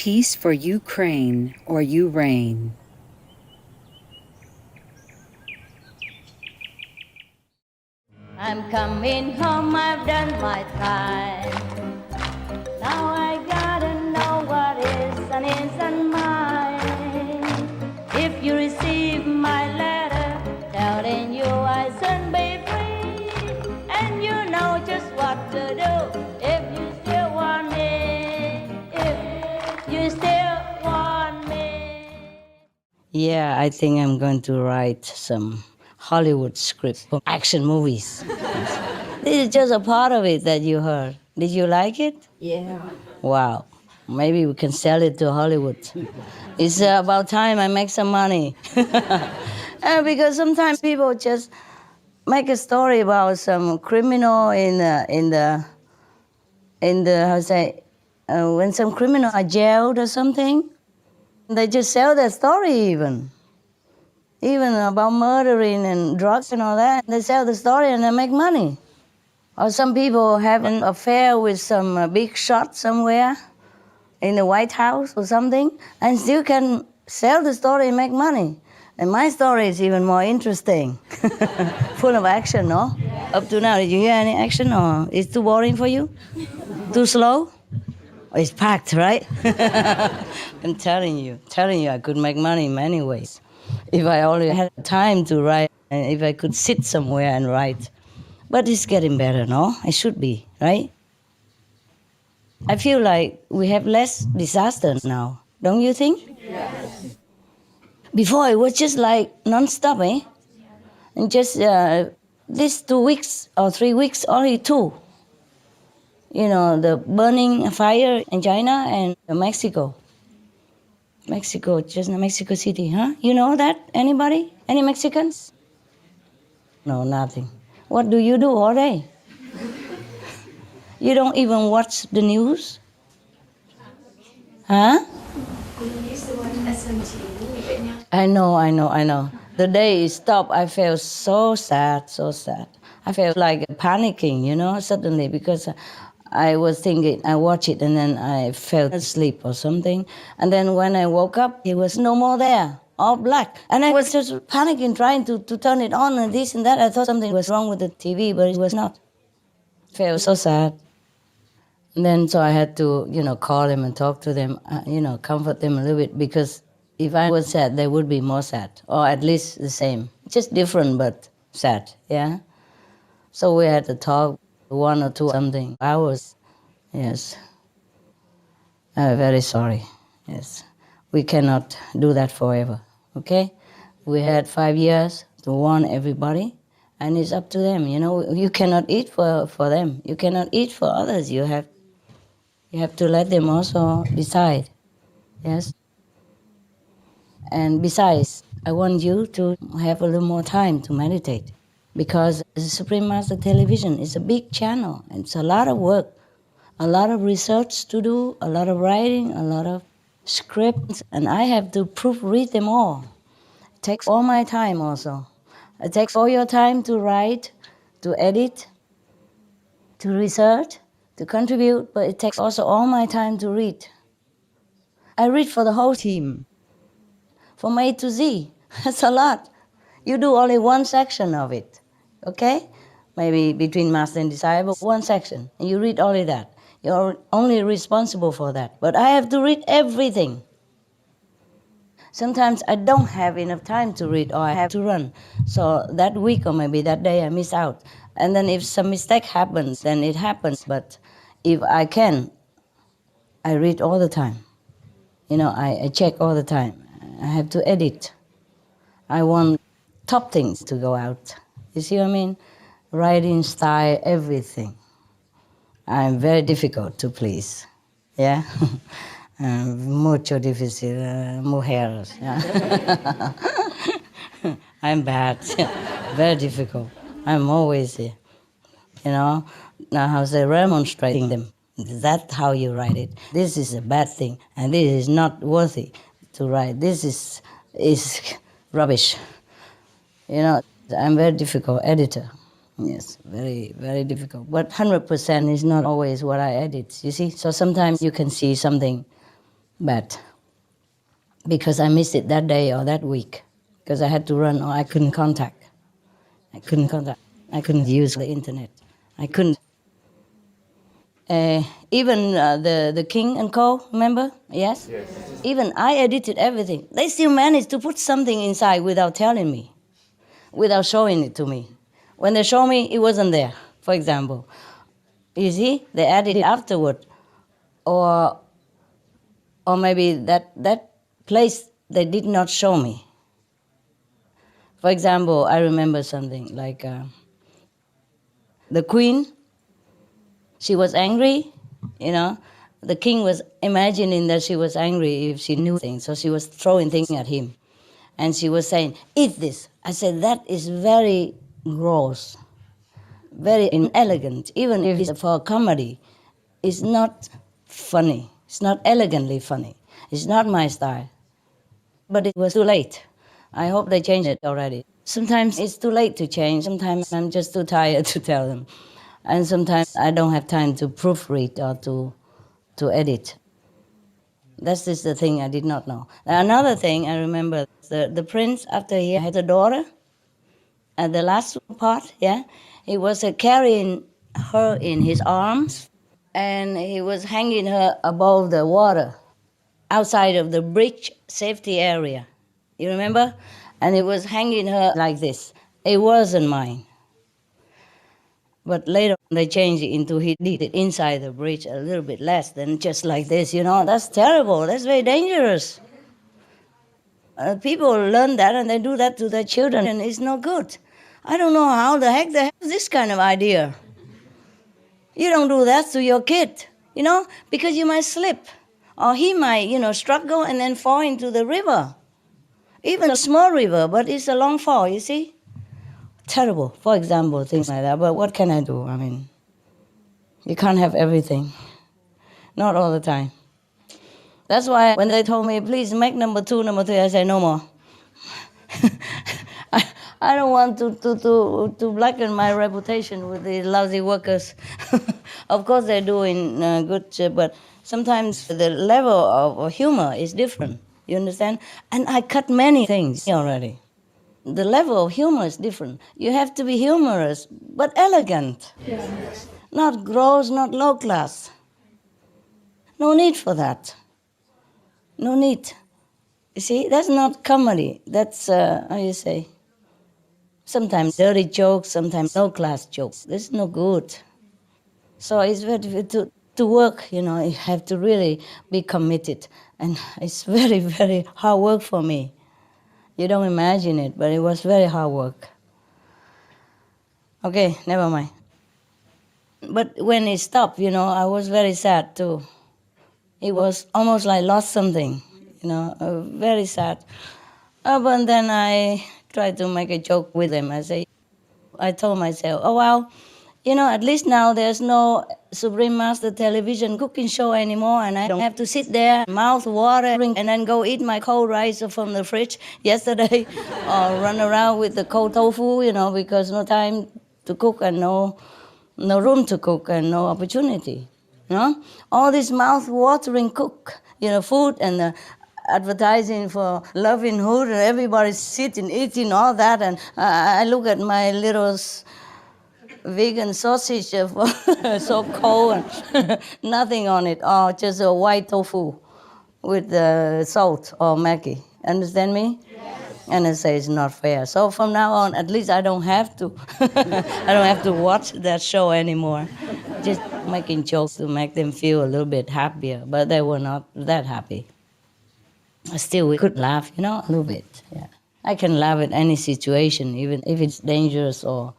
Peace for Ukraine or you reign. I'm coming home, I've done my time. Now I gotta know what is and isn't mine. If you receive my letter telling you I soon be free, and you know just what to do if you still want me, if you still want me. Yeah, I think I'm going to write some Hollywood script for action movies. This is just a part of it that you heard. Did you like it? Yeah. Wow. Maybe we can sell it to Hollywood. It's about time I make some money. Because sometimes people just make a story about some criminal in the how to say, when some criminal are jailed or something, they just sell their story even about murdering and drugs and all that. They sell the story and they make money. Or some people have an affair with some big shot somewhere in the White House or something, and still can sell the story and make money. And my story is even more interesting, full of action, no? Yes. Up to now, did you hear any action, or it's too boring for you? Too slow? Oh, it's packed, right? I'm telling you, I could make money in many ways. If I only had time to write, and if I could sit somewhere and write. But it's getting better, no? It should be, right? I feel like we have less disaster now, don't you think? Yes. Before it was just like non-stop, eh? And just these 2 weeks or 3 weeks, only two. You know, the burning fire in China and Mexico. Just Mexico City, huh? You know that? Anybody? Any Mexicans? No, nothing. What do you do all day? You don't even watch the news? Huh? I know. The day it stopped, I felt so sad. I felt like panicking, suddenly, because I was thinking, I watched it and then I fell asleep or something. And then when I woke up, it was no more there, all black. And I was just panicking, trying to turn it on and this and that. I thought something was wrong with the TV, but it was not. I felt so sad. And then so I had to, call them and talk to them, comfort them a little bit, because if I was sad, they would be more sad, or at least the same. Just different, but sad, yeah? So we had to talk 1 or 2 something hours, yes. I'm very sorry, yes. We cannot do that forever, okay? We had 5 years to warn everybody, and it's up to them, You cannot eat for them. You cannot eat for others. You have to let them also decide, yes? And besides, I want you to have a little more time to meditate, because the Supreme Master Television is a big channel, and it's a lot of work, a lot of research to do, a lot of writing, a lot of scripts, and I have to proofread them all. It takes all my time also. It takes all your time to write, to edit, to research, to contribute, but it takes also all my time to read. I read for the whole team, from A to Z. That's a lot. You do only one section of it, okay? Maybe between master and disciple, one section, and you read only that. You're only responsible for that. But I have to read everything. Sometimes I don't have enough time to read, or I have to run. So that week or maybe that day I miss out. And then if some mistake happens, then it happens. But if I can, I read all the time. I check all the time. I have to edit. I want top things to go out. You see what I mean? Writing style, everything. I'm very difficult to please. Yeah? Mucho difícil, mujeres. Yeah? I'm bad. Very difficult. I'm always, now how they remonstrating them. That's how you write it. This is a bad thing, and this is not worthy to write. This is rubbish. I'm very difficult editor. Yes, very, very difficult. But 100% is not always what I edit, you see? So sometimes you can see something bad because I missed it that day or that week because I had to run or I couldn't contact. I couldn't use the internet. I couldn't. Even the King and Co, remember? Yes? Even I edited everything. They still managed to put something inside without telling me, without showing it to me. When they show me, it wasn't there, for example. You see, they added it afterward. Or maybe that place they did not show me. For example, I remember something like the Queen, she was angry, The King was imagining that she was angry if she knew things, so she was throwing things at him. And she was saying, eat this. I said, that is very gross, very inelegant. Even if it's for a comedy, it's not funny. It's not elegantly funny. It's not my style. But it was too late. I hope they changed it already. Sometimes it's too late to change. Sometimes I'm just too tired to tell them. And sometimes I don't have time to proofread or to edit. That's just the thing I did not know. Another thing I remember, the prince, after he had a daughter, at the last part, he was carrying her in his arms, and he was hanging her above the water, outside of the bridge safety area. You remember? And he was hanging her like this. It wasn't mine. But later they changed it into he did it inside the bridge a little bit less than just like this, That's terrible. That's very dangerous. People learn that and they do that to their children and it's no good. I don't know how the heck they have this kind of idea. You don't do that to your kid, because you might slip. Or he might, struggle and then fall into the river. Even a small river, but it's a long fall, you see? Terrible, for example, things like that. But what can I do? I mean, you can't have everything. Not all the time. That's why when they told me, please make number 2, number 3, I said, no more. I don't want to blacken my reputation with the lousy workers. Of course, they're doing good, but sometimes the level of humor is different. You understand? And I cut many things already. The level of humor is different. You have to be humorous, but elegant. Yes. Not gross, not low class. No need for that. No need. You see, that's not comedy. That's, how you say, sometimes dirty jokes, sometimes low-class jokes. This is no good. So it's very difficult to work, you have to really be committed. And it's very, very hard work for me. You don't imagine it, but it was very hard work. Okay, never mind. But when it stopped, I was very sad too. It was almost like lost something, very sad. But then I tried to make a joke with him. I told myself, oh, well, at least now there's no Supreme Master television cooking show anymore, and I don't have to sit there, mouth watering, and then go eat my cold rice from the fridge yesterday, or run around with the cold tofu, because no time to cook and no room to cook and no opportunity. All this mouth watering food and the advertising for Loving Hood, and everybody's sitting, eating all that, and I look at my little vegan sausage so cold and nothing on it, or just a white tofu with salt or Maggi. Understand me? Yes. And I say it's not fair. So from now on, at least I don't have to. I don't have to watch that show anymore. Just making jokes to make them feel a little bit happier, but they were not that happy. Still, we could laugh, a little bit. Yeah, I can laugh at any situation, even if it's dangerous or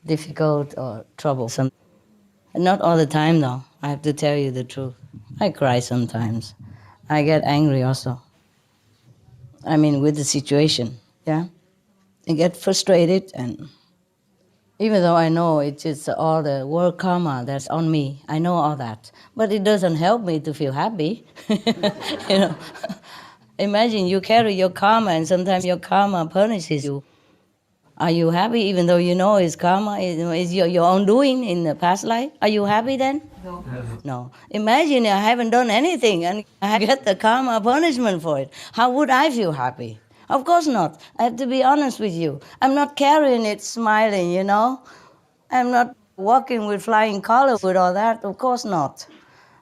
difficult or troublesome. Not all the time, though. I have to tell you the truth. I cry sometimes. I get angry also. With the situation, yeah? I get frustrated, and even though I know it's just all the world karma that's on me, I know all that. But it doesn't help me to feel happy, Imagine you carry your karma, and sometimes your karma punishes you. Are you happy even though you know it's karma, it's your own doing in the past life? Are you happy then? No. No. Imagine I haven't done anything and I get the karma punishment for it. How would I feel happy? Of course not. I have to be honest with you. I'm not carrying it smiling, you know. I'm not walking with flying colors with all that. Of course not.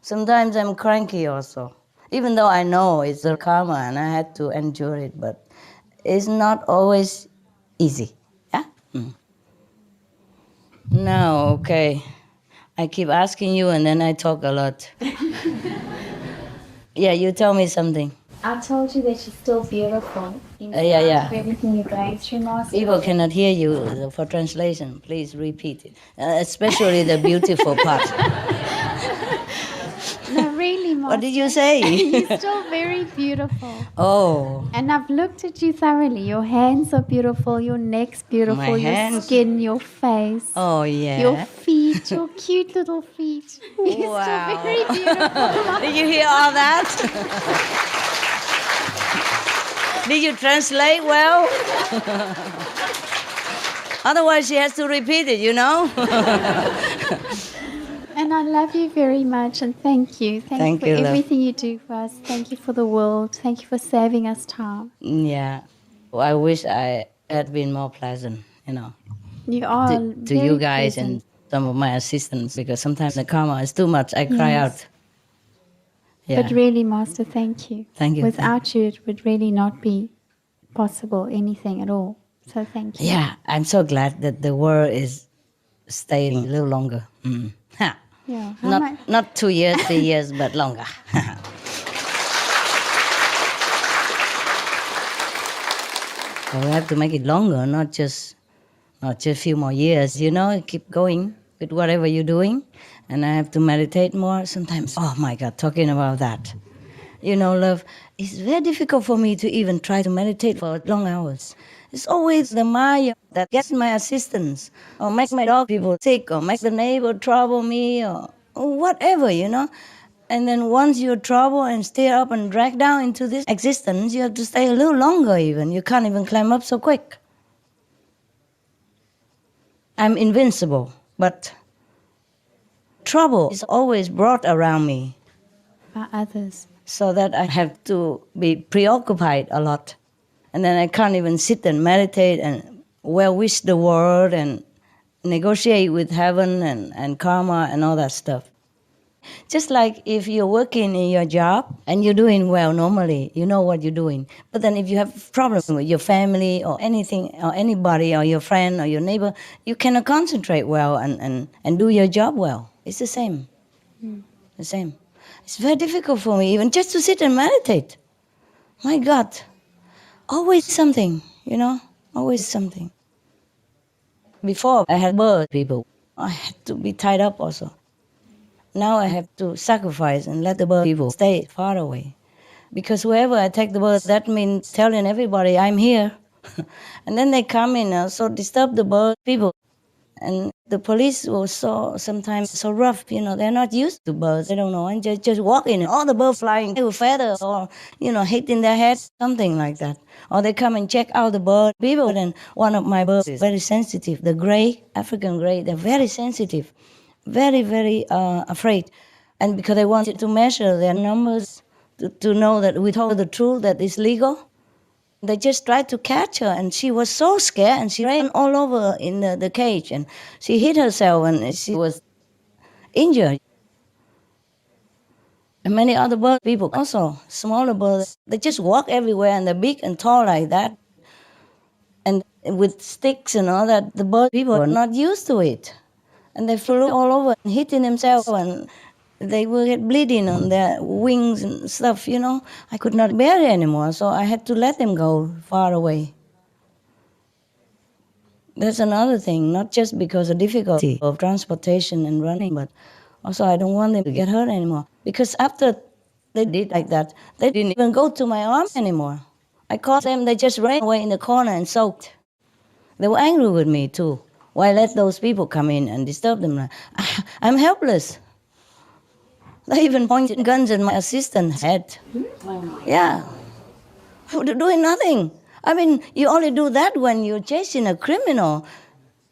Sometimes I'm cranky also. Even though I know it's a karma and I had to endure it, but it's not always easy. Yeah? No, okay. I keep asking you and then I talk a lot. Yeah, you tell me something. I told you that she's still beautiful. Yeah. For everything you're going through, Master. People cannot hear you. For translation, please repeat it. Especially the beautiful part. No, really, Master. What did you say? You're still very beautiful. Oh, And I've looked at you thoroughly. Your hands are beautiful. Your neck's beautiful. My your hands? skin, your face. oh yeah. Your feet, your cute little feet. You're Wow. still very beautiful. Did you hear all that? Did you translate well? Otherwise, she has to repeat it, you know? And I love you very much and thank you. Thank Thank you you, for love. everything you do for us. Thank you for the world. Thank you for saving us time. Yeah. I wish I had been more pleasant, you know, You are to very you guys pleasant. and some of my assistants, because sometimes the karma is too much. I cry Yes. out. Yeah. But really, Master, thank you. Thank you. Without you, it would really not be possible, anything at all. So thank you. Yeah, I'm so glad that the world is staying a little longer. Ha. Yeah. How much? Not 2 years, 3 years, but longer. So we have to make it longer, not just a few more years. You know, keep going with whatever you're doing, and I have to meditate more. Sometimes, oh my God, talking about that. You know, love, it's very difficult for me to even try to meditate for long hours. It's always the Maya that gets my assistance, or make my dog people sick, or make the neighbor trouble me, or whatever, you know. And then once you're troubled and stir up and dragged down into this existence, you have to stay a little longer even. You can't even climb up so quick. I'm invincible, but trouble is always brought around me, By others. so that I have to be preoccupied a lot. And then I can't even sit and meditate and well wish the world and negotiate with heaven and karma and all that stuff. Just like if you're working in your job and you're doing well normally, you know what you're doing. But then if you have problems with your family or anything or anybody or your friend or your neighbor, you cannot concentrate well and do your job well. It's the same. The same. It's very difficult for me even just to sit and meditate. My God. Always something, you know, always something. Before I had bird people, I had to be tied up also. Now I have to sacrifice and let the bird people stay far away. Because wherever I take the birds, that means telling everybody I'm here. And then they come in and so disturb the bird people. And the police were sometimes so rough, you know, they're not used to birds, they don't know, and just walk in and all the birds flying with feathers or, you know, hitting their heads, something like that. Or they come and check out the bird people, and one of my birds is very sensitive, the gray, African gray, they're very sensitive, very, very afraid. And because they wanted to measure their numbers to know that we told the truth, that it's legal, they just tried to catch her, and she was so scared, and she ran all over in the cage, and she hit herself, and she was injured. And many other bird people also, smaller birds, they just walk everywhere, and they're big and tall like that. And with sticks and all that, the bird people are not used to it. And they flew all over, and hitting themselves, and they will get bleeding on their wings and stuff, you know. I could not bear it anymore, so I had to let them go far away. That's another thing, not just because of difficulty of transportation and running, but also I don't want them to get hurt anymore. Because after they did like that, they didn't even go to my arms anymore. I called them, they just ran away in the corner and soaked. They were angry with me too. Why let those people come in and disturb them? I'm helpless. They even pointed guns at my assistant's head. Yeah. Doing nothing. I mean, you only do that when you're chasing a criminal,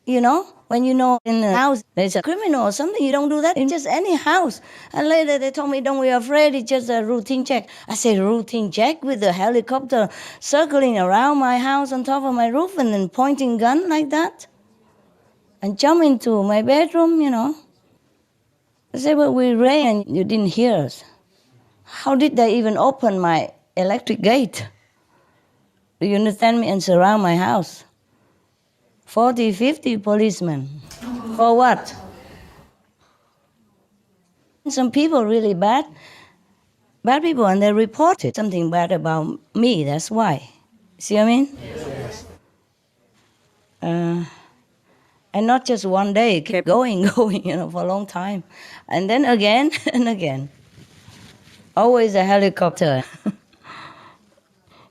you know, When you know in the house there's a criminal or something, you don't do that in just any house. And later they told me, don't be afraid, it's just a routine check. I said, routine check with the helicopter circling around my house on top of my roof and then pointing gun like that? And jump into my bedroom, you know. I said, well, we rang and you didn't hear us. How did they even open my electric gate? Do you understand me? And surround my house. 40, 50 policemen. For what? Some people really bad people, and they reported something bad about me, that's why. See what I mean? Yes. And not just one day, it kept going, for a long time. And then again and again. Always a helicopter.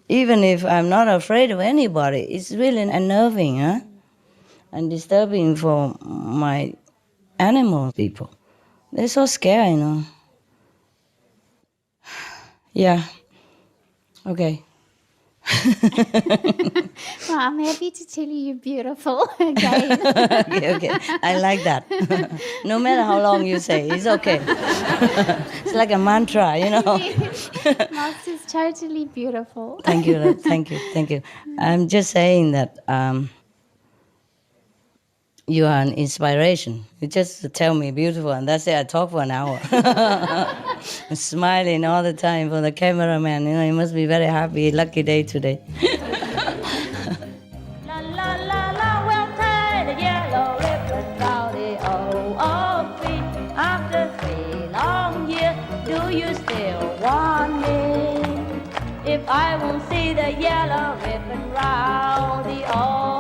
Even if I'm not afraid of anybody, it's really unnerving, and disturbing for my animal people. They're so scared, Yeah. Okay. Well, I'm happy to tell you you're beautiful again. Okay. I like that. No matter how long you say, it's okay. It's like a mantra, Master's totally beautiful. Thank you, love. Thank you. I'm just saying that you are an inspiration. You just tell me beautiful, and that's it. I talk for an hour. Smiling all the time for the cameraman. He must be very happy. Lucky day today. La la la la, we'll tie the yellow ribbon round the oak tree. After 3 long years, do you still want me? If I won't see the yellow ribbon round the oak